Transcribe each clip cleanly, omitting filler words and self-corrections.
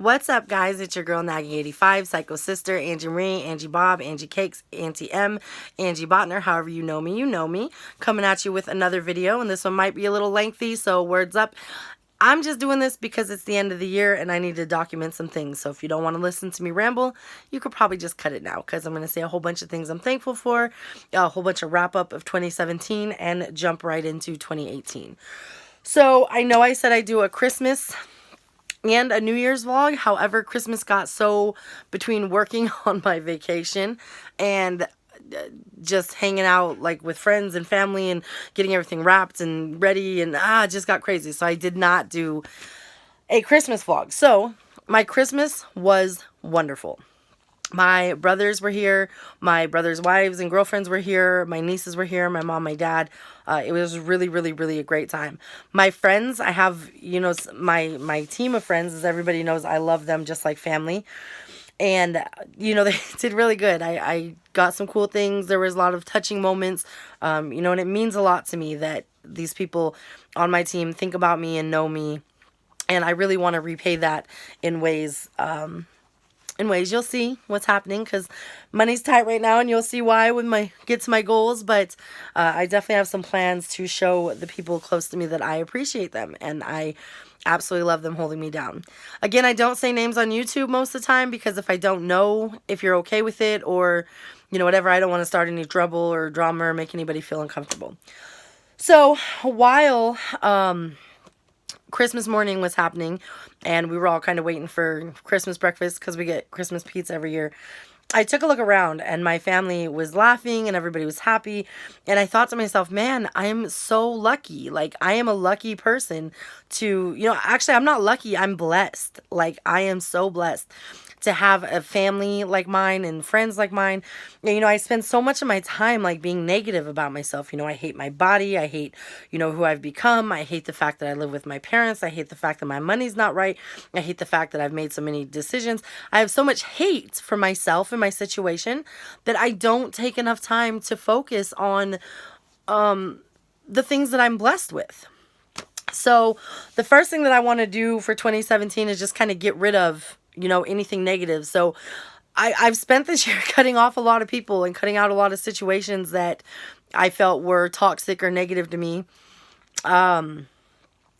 What's up, guys? It's your girl Naggy85, Psycho Sister, Angie Marie, Angie Bob, Angie Cakes, Auntie M, Angie Botner. However you know me, you know me. Coming at you with another video, and this one might be a little lengthy, so words up. I'm just doing this because it's the end of the year and I need to document some things. So if you don't want to listen to me ramble, you could probably just cut it now because I'm going to say a whole bunch of things I'm thankful for, a whole bunch of wrap up of 2017, and jump right into 2018. So I know I said I do a Christmas and a New Year's vlog. However, Christmas got so between working on my vacation and just hanging out like with friends and family and getting everything wrapped and ready and it just got crazy. So I did not do a Christmas vlog. So my Christmas was wonderful. My brothers were here, my brothers' wives and girlfriends were here, my nieces were here, my mom, my dad. It was really, really, really a great time. My friends, I have, my team of friends, as everybody knows, I love them just like family. And, they did really good. I got some cool things. There was a lot of touching moments, and it means a lot to me that these people on my team think about me and know me. And I really want to repay that in ways, you'll see what's happening because money's tight right now, and you'll see why when I get to my goals. But I definitely have some plans to show the people close to me that I appreciate them, and I absolutely love them holding me down. Again, I don't say names on YouTube most of the time because if I don't know if you're okay with it or whatever, I don't want to start any trouble or drama or make anybody feel uncomfortable. So while Christmas morning was happening and we were all kind of waiting for Christmas breakfast because we get Christmas pizza every year, I took a look around and my family was laughing and everybody was happy. And I thought to myself, man, I am so lucky. Like, I am a lucky person to, actually, I'm not lucky. I'm blessed. Like, I am so blessed to have a family like mine and friends like mine. And, I spend so much of my time like being negative about myself. I hate my body. I hate, who I've become. I hate the fact that I live with my parents. I hate the fact that my money's not right. I hate the fact that I've made so many decisions. I have so much hate for myself and my situation that I don't take enough time to focus on the things that I'm blessed with. So the first thing that I want to do for 2017 is just kind of get rid of anything negative. So I've spent this year cutting off a lot of people and cutting out a lot of situations that I felt were toxic or negative to me.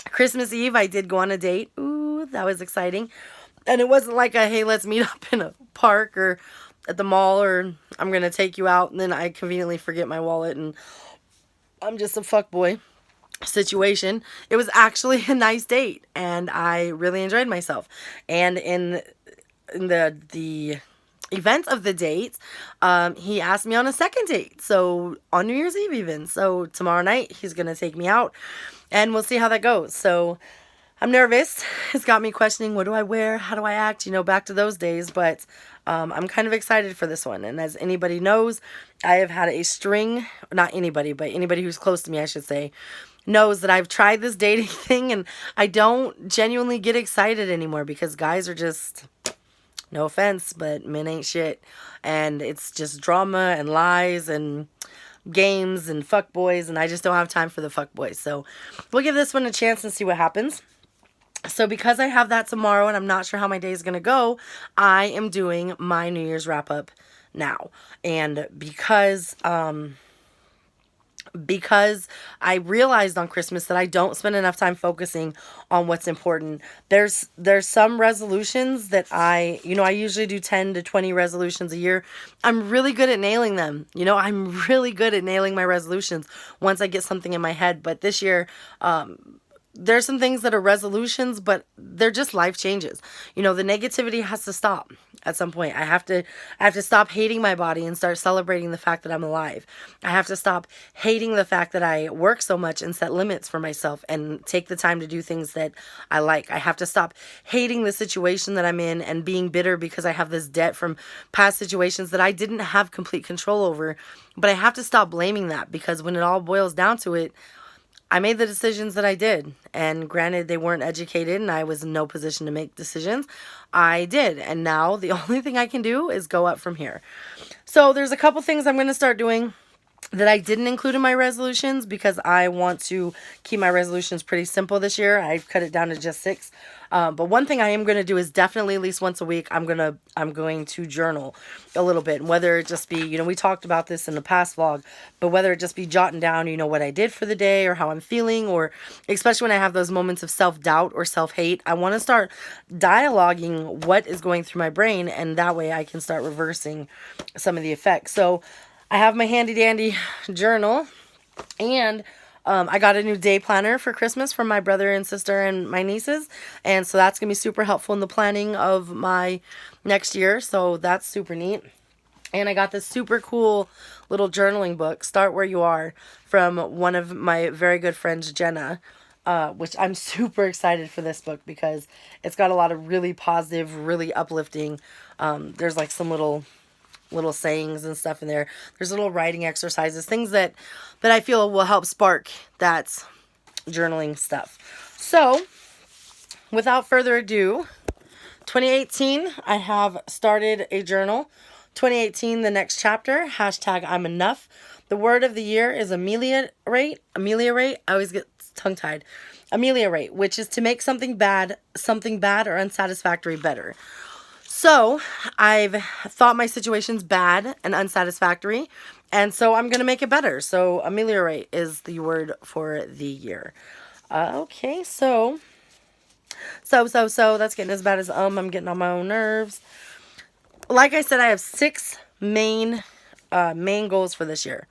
Christmas Eve, I did go on a date. Ooh, that was exciting. And it wasn't like hey, let's meet up in a park or at the mall or I'm going to take you out. And then I conveniently forget my wallet and I'm just a fuckboy situation. It was actually a nice date and I really enjoyed myself. And in the event of the date, he asked me on a second date. So on New Year's Eve even. So tomorrow night he's gonna take me out and we'll see how that goes. So I'm nervous. It's got me questioning, what do I wear? How do I act? Back to those days. But I'm kind of excited for this one. And as anybody knows, I have had a string, not anybody, but anybody who's close to me, I should say, knows that I've tried this dating thing and I don't genuinely get excited anymore because guys are just, no offense, but men ain't shit. And it's just drama and lies and games and fuck boys, and I just don't have time for the fuck boys. So we'll give this one a chance and see what happens. So because I have that tomorrow and I'm not sure how my day is going to go, I am doing my New Year's wrap up now. And because I realized on Christmas that I don't spend enough time focusing on what's important. There's some resolutions that I usually do 10 to 20 resolutions a year. I'm really good at nailing them. I'm really good at nailing my resolutions once I get something in my head. But this year, there's some things that are resolutions, but they're just life changes. The negativity has to stop at some point. I have to stop hating my body and start celebrating the fact that I'm alive. I have to stop hating the fact that I work so much and set limits for myself and take the time to do things that I like. I have to stop hating the situation that I'm in and being bitter because I have this debt from past situations that I didn't have complete control over. But I have to stop blaming that because when it all boils down to it, I made the decisions that I did, and granted they weren't educated and I was in no position to make decisions. I did, and now the only thing I can do is go up from here. So there's a couple things I'm going to start doing that I didn't include in my resolutions because I want to keep my resolutions pretty simple this year. I've cut it down to just 6. But one thing I am going to do is definitely at least once a week, I'm going to journal a little bit. And whether it just be, we talked about this in the past vlog, but whether it just be jotting down, what I did for the day or how I'm feeling, or especially when I have those moments of self-doubt or self-hate, I want to start dialoguing what is going through my brain, and that way I can start reversing some of the effects. So I have my handy dandy journal, and I got a new day planner for Christmas from my brother and sister and my nieces, and so that's going to be super helpful in the planning of my next year, so that's super neat. And I got this super cool little journaling book, Start Where You Are, from one of my very good friends, Jenna, which I'm super excited for this book because it's got a lot of really positive, really uplifting, there's like some little sayings and stuff in there. There's little writing exercises, things that I feel will help spark that journaling stuff. So, without further ado, 2018, I have started a journal. 2018, the next chapter, #I'm enough. The word of the year is ameliorate. Ameliorate. I always get tongue-tied. Ameliorate, which is to make something bad or unsatisfactory better. So, I've thought my situation's bad and unsatisfactory, and so I'm going to make it better. So, ameliorate is the word for the year. Okay, so, that's getting as bad as I'm getting on my own nerves. Like I said, I have 6 main goals for this year.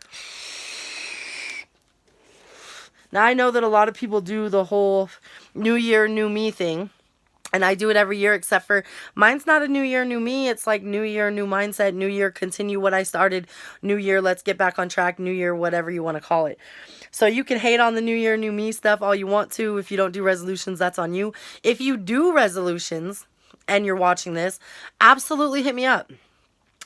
Now, I know that a lot of people do the whole new year, new me thing. And I do it every year, except for mine's not a new year, new me. It's like new year, new mindset, new year, continue what I started. New year, let's get back on track. New year, whatever you want to call it. So you can hate on the new year, new me stuff all you want to. If you don't do resolutions, that's on you. If you do resolutions and you're watching this, absolutely hit me up.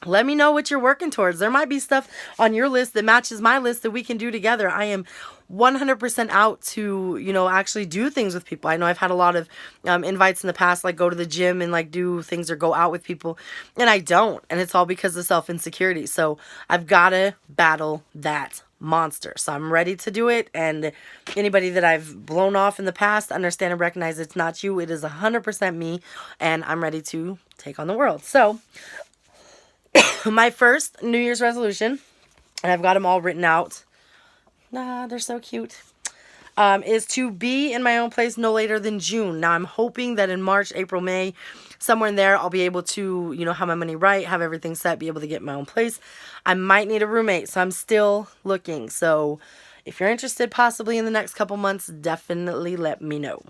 Let me know what you're working towards. There might be stuff on your list that matches my list that we can do together. I am 100% out to, actually do things with people. I know I've had a lot of invites in the past, like go to the gym and like do things or go out with people, and I don't. And it's all because of self-insecurity. So I've got to battle that monster. So I'm ready to do it. And anybody that I've blown off in the past, understand and recognize it's not you. It is 100% me. And I'm ready to take on the world. So my first New Year's resolution, and I've got them all written out. They're so cute. Is to be in my own place no later than June. Now, I'm hoping that in March, April, May, somewhere in there, I'll be able to, have my money right, have everything set, be able to get my own place. I might need a roommate, so I'm still looking. So if you're interested possibly in the next couple months, definitely let me know.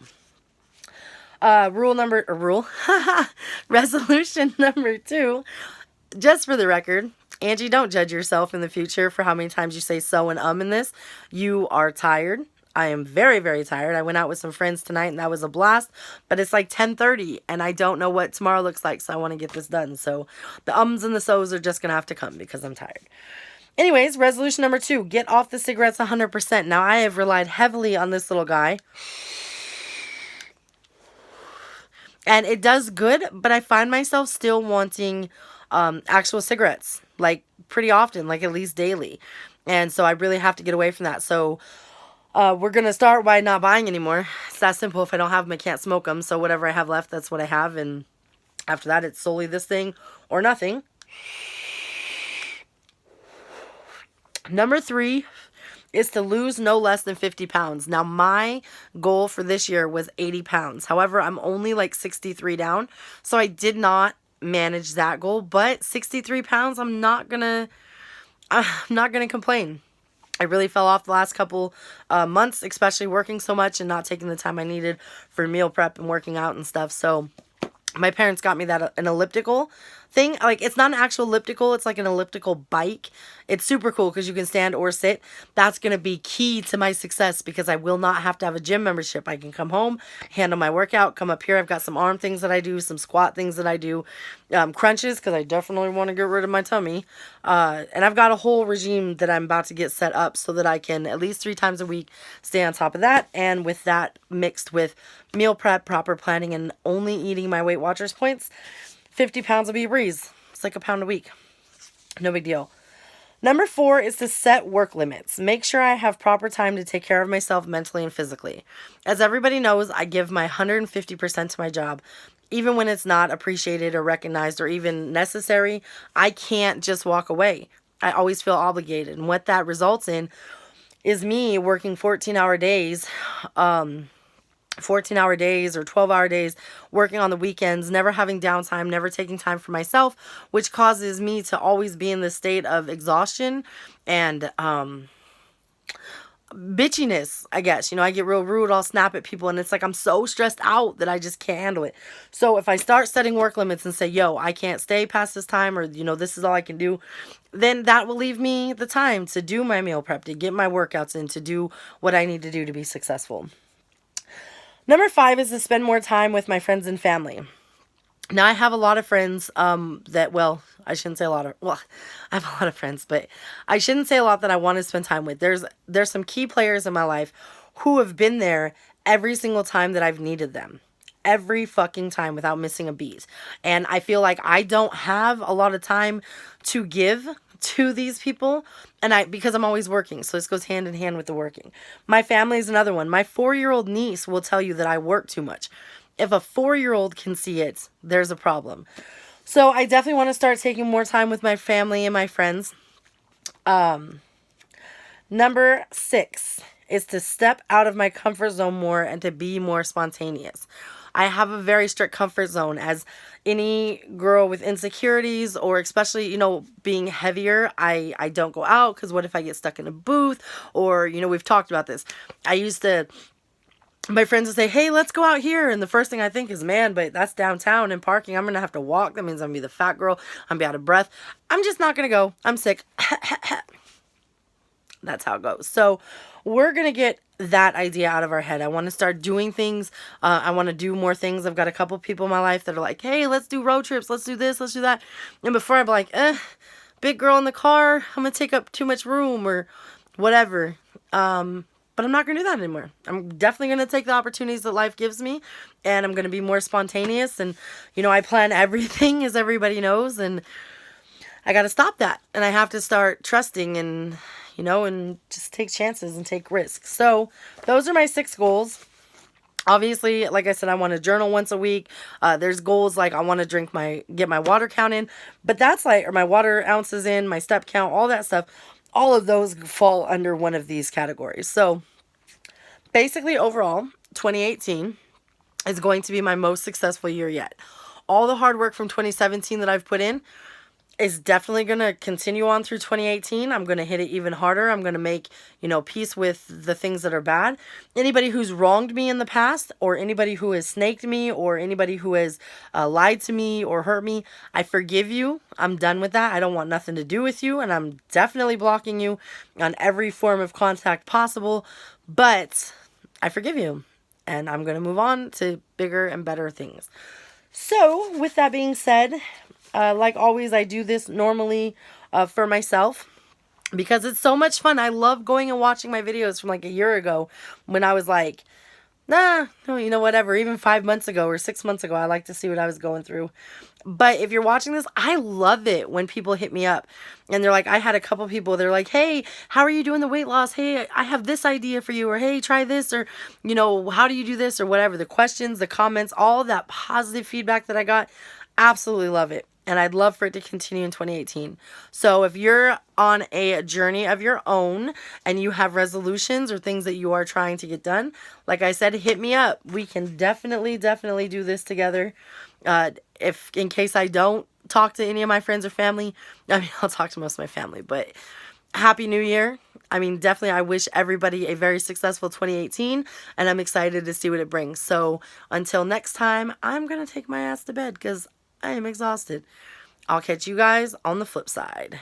Resolution number 2. Just for the record, Angie, don't judge yourself in the future for how many times you say so and in this. You are tired. I am very, very tired. I went out with some friends tonight and that was a blast, but it's like 10:30 and I don't know what tomorrow looks like, so I want to get this done. So the ums and the so's are just going to have to come because I'm tired. Anyways, resolution number 2, get off the cigarettes 100%. Now, I have relied heavily on this little guy. And it does good, but I find myself still wanting actual cigarettes, like pretty often, like at least daily. And so I really have to get away from that. So we're going to start by not buying anymore. It's that simple. If I don't have them, I can't smoke them. So whatever I have left, that's what I have. And after that, it's solely this thing or nothing. Number 3 is to lose no less than 50 pounds. Now, my goal for this year was 80 pounds. However, I'm only like 63 down. So I did not manage that goal, but 63 pounds, I'm not gonna complain. I really fell off the last couple months, especially working so much and not taking the time I needed for meal prep and working out and stuff. So my parents got me an elliptical thing. Like, it's not an actual elliptical, it's like an elliptical bike. It's super cool because you can stand or sit. That's going to be key to my success because I will not have to have a gym membership. I can come home, handle my workout, come up here. I've got some arm things that I do, some squat things that I do, crunches because I definitely want to get rid of my tummy. And I've got a whole regime that I'm about to get set up so that I can at least 3 times a week stay on top of that. And with that mixed with meal prep, proper planning, and only eating my Weight Watchers points, 50 pounds will be a breeze. It's like a pound a week. No big deal. Number 4 is to set work limits. Make sure I have proper time to take care of myself mentally and physically. As everybody knows, I give my 150% to my job. Even when it's not appreciated or recognized or even necessary, I can't just walk away. I always feel obligated. And what that results in is me working 14-hour days, 14-hour days or 12-hour days, working on the weekends, never having downtime, never taking time for myself, which causes me to always be in this state of exhaustion and bitchiness, I guess. You know, I get real rude, I'll snap at people, and it's like I'm so stressed out that I just can't handle it. So if I start setting work limits and say, yo, I can't stay past this time, or, you know, this is all I can do, then that will leave me the time to do my meal prep, to get my workouts in, to do what I need to do to be successful. Number 5 is to spend more time with my friends and family. Now, I have a lot of friends that, well, I shouldn't say a lot of, well, I have a lot of friends, but I shouldn't say a lot that I want to spend time with. There's some key players in my life who have been there every single time that I've needed them. Every fucking time without missing a beat. And I feel like I don't have a lot of time to give to these people, and because I'm always working, so this goes hand in hand with the working. My family is another one. My 4-year-old niece will tell you that I work too much. If a 4-year-old can see it, there's a problem. So I definitely want to start taking more time with my family and my friends. Number 6 is to step out of my comfort zone more and to be more spontaneous. I have a very strict comfort zone, as any girl with insecurities, or especially, you know, being heavier, I don't go out because what if I get stuck in a booth, or, you know, we've talked about this. My friends would say, hey, let's go out here. And the first thing I think is, man, but that's downtown and parking. I'm going to have to walk. That means I'm going to be the fat girl. I'm going to be out of breath. I'm just not going to go. I'm sick. That's how it goes. So we're going to get that idea out of our head. I want to start doing things. I want to do more things. I've got a couple people in my life that are like, hey, let's do road trips. Let's do this. Let's do that. And before I'd be like, big girl in the car. I'm going to take up too much room or whatever. But I'm not going to do that anymore. I'm definitely going to take the opportunities that life gives me, and I'm going to be more spontaneous. And, you know, I plan everything, as everybody knows, and I got to stop that. And I have to start trusting and, you know, and just take chances and take risks. So those are my 6 goals. Obviously, like I said, I want to journal once a week. There's goals like I want to get my water count in, but that's like, or my water ounces in, my step count, all that stuff. All of those fall under one of these categories. So basically, overall, 2018 is going to be my most successful year yet. All the hard work from 2017 that I've put in is definitely going to continue on through 2018. I'm going to hit it even harder. I'm going to make, you know, peace with the things that are bad. Anybody who's wronged me in the past, or anybody who has snaked me, or anybody who has lied to me or hurt me, I forgive you. I'm done with that. I don't want nothing to do with you, and I'm definitely blocking you on every form of contact possible, but I forgive you, and I'm going to move on to bigger and better things. So with that being said, like always, I do this normally for myself because it's so much fun. I love going and watching my videos from like a year ago when I was like, nah, no, you know, whatever. Even 5 months ago or 6 months ago, I like to see what I was going through. But if you're watching this, I love it when people hit me up and they're like, I had a couple people, they're like, hey, how are you doing the weight loss? Hey, I have this idea for you, or hey, try this, or, you know, how do you do this, or whatever. The questions, the comments, all of that positive feedback that I got, absolutely love it. And I'd love for it to continue in 2018. So if you're on a journey of your own and you have resolutions or things that you are trying to get done, like I said, hit me up. We can definitely do this together. If in case I don't talk to any of my friends or family, I mean, I'll talk to most of my family, but Happy New Year. I mean, definitely I wish everybody a very successful 2018, and I'm excited to see what it brings. So until next time, I'm going to take my ass to bed because I am exhausted. I'll catch you guys on the flip side.